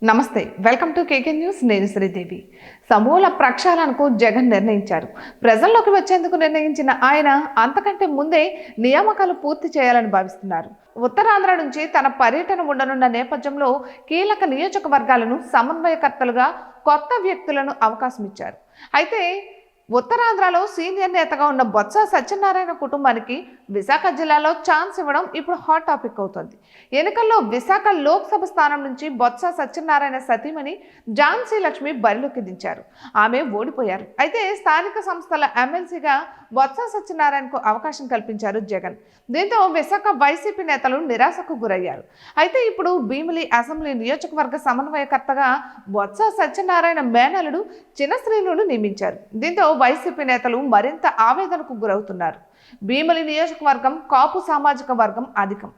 నమస్తే, welcome to KK news. నేను శ్రీదేవి. సమూల ప్రక్షాళనకు జగన్ నిర్ణయించారు. ప్రజల్లోకి వచ్చేందుకు నిర్ణయించిన ఆయన అంతకంటే ముందే నియామకాలు పూర్తి చేయాలని భావిస్తున్నారు. ఉత్తరాంధ్ర నుంచి తన పర్యటన ఉండనున్న నేపథ్యంలో కీలక నియోజకవర్గాలను సమన్వయకర్తలుగా కొత్త వ్యక్తులను అవకాశం ఇచ్చారు. అయితే ఉత్తరాంధ్రలో సీనియర్ నేతగా ఉన్న బొత్స సత్యనారాయణ కుటుంబానికి విశాఖ జిల్లాలో ఛాన్స్ ఇవ్వడం ఇప్పుడు హాట్ టాపిక్ అవుతుంది. ఎన్నికల్లో విశాఖ లోక్సభ స్థానం నుంచి బొత్స సత్యనారాయణ సతీమణి ఝాన్సీ లక్ష్మి బరిలోకి దించారు. ఆమె ఓడిపోయారు. అయితే స్థానిక సంస్థల ఎమ్మెల్సీగా బొత్స సత్యనారాయణకు అవకాశం కల్పించారు జగన్. దీంతో విశాఖ వైసీపీ నేతలు నిరాశకు గురయ్యారు. అయితే ఇప్పుడు భీమిలి అసెంబ్లీ నియోజకవర్గ సమన్వయకర్తగా బొత్స సత్యనారాయణ మేనలుడు చిన్న శ్రీనును నియమించారు. దీంతో వైసీపీ నేతలు మరింత ఆవేదనకు గురవుతున్నారు. భీమిలి నియోజకవర్గం కాపు సామాజిక వర్గం అధికం.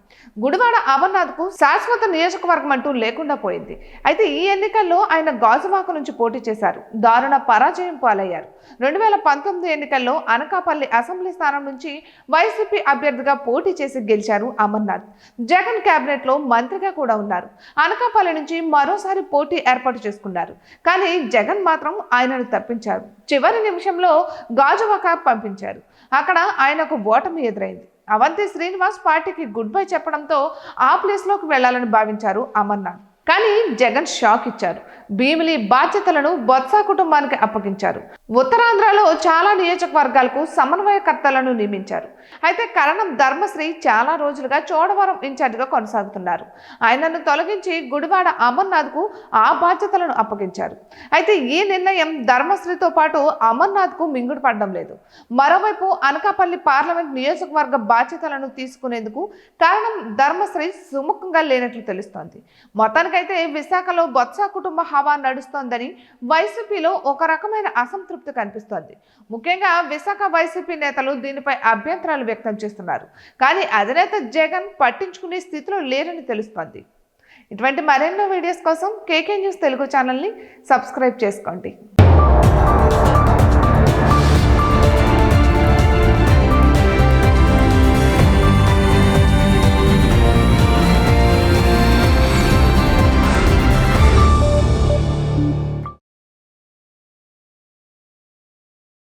గుడివాడ అమర్నాథ్కు శాశ్వత నియోజకవర్గం అంటూ లేకుండా పోయింది. అయితే ఈ ఎన్నికల్లో ఆయన గాజువాక నుంచి పోటీ చేశారు. దారుణ పరాజయం పాలయ్యారు. 2019 ఎన్నికల్లో అనకాపల్లి అసెంబ్లీ స్థానం నుంచి వైసీపీ అభ్యర్థిగా పోటీ చేసి గెలిచారు అమర్నాథ్. జగన్ కేబినెట్ లో మంత్రిగా కూడా ఉన్నారు. అనకాపల్లి నుంచి మరోసారి పోటీ ఏర్పాటు చేసుకున్నారు. కానీ జగన్ మాత్రం ఆయనను తప్పించారు. చివరి నిమిషంలో గాజువాక పంపించారు. అక్కడ ఆయనకు ఓటమి ఎదురైంది. అవంతి శ్రీనివాస్ పార్టీకి గుడ్ బై చెప్పడంతో ఆ ప్లేస్లోకి వెళ్లాలని భావించారు అమర్నాథ్. కానీ జగన్ షాక్ ఇచ్చారు. భీమిలి బాధ్యతలను బొత్స కుటుంబానికి అప్పగించారు. ఉత్తరాంధ్రలో చాలా నియోజకవర్గాలకు సమన్వయకర్తలను నియమించారు. అయితే కరణం ధర్మశ్రీ చాలా రోజులుగా చోడవరం ఇన్ఛార్జిగా కొనసాగుతున్నారు. ఆయనను తొలగించి గుడివాడ అమర్నాథ్కు ఆ బాధ్యతలను అప్పగించారు. అయితే ఈ నిర్ణయం ధర్మశ్రీతో పాటు అమర్నాథ్కు మింగుడు పడడం లేదు. మరోవైపు అనకాపల్లి పార్లమెంట్ నియోజకవర్గ బాధ్యతలను తీసుకునేందుకు కరణం ధర్మశ్రీ సుముఖంగా లేనట్లు తెలుస్తోంది. మొత్తానికి అయితే విశాఖలో బొత్స కుటుంబ హవా నడుస్తోందని వైసీపీలో ఒక రకమైన అసంతృప్తి కనిపిస్తోంది. ముఖ్యంగా విశాఖ వైసీపీ నేతలు దీనిపై అభ్యంతరాలు వ్యక్తం చేస్తున్నారు. కానీ అధినేత జగన్ పట్టించుకునే స్థితిలో లేరని తెలుస్తోంది. ఇటువంటి మరెన్నో వీడియోస్ కోసం కేకే న్యూస్ తెలుగు ఛానల్ని సబ్స్క్రైబ్ చేసుకోండి.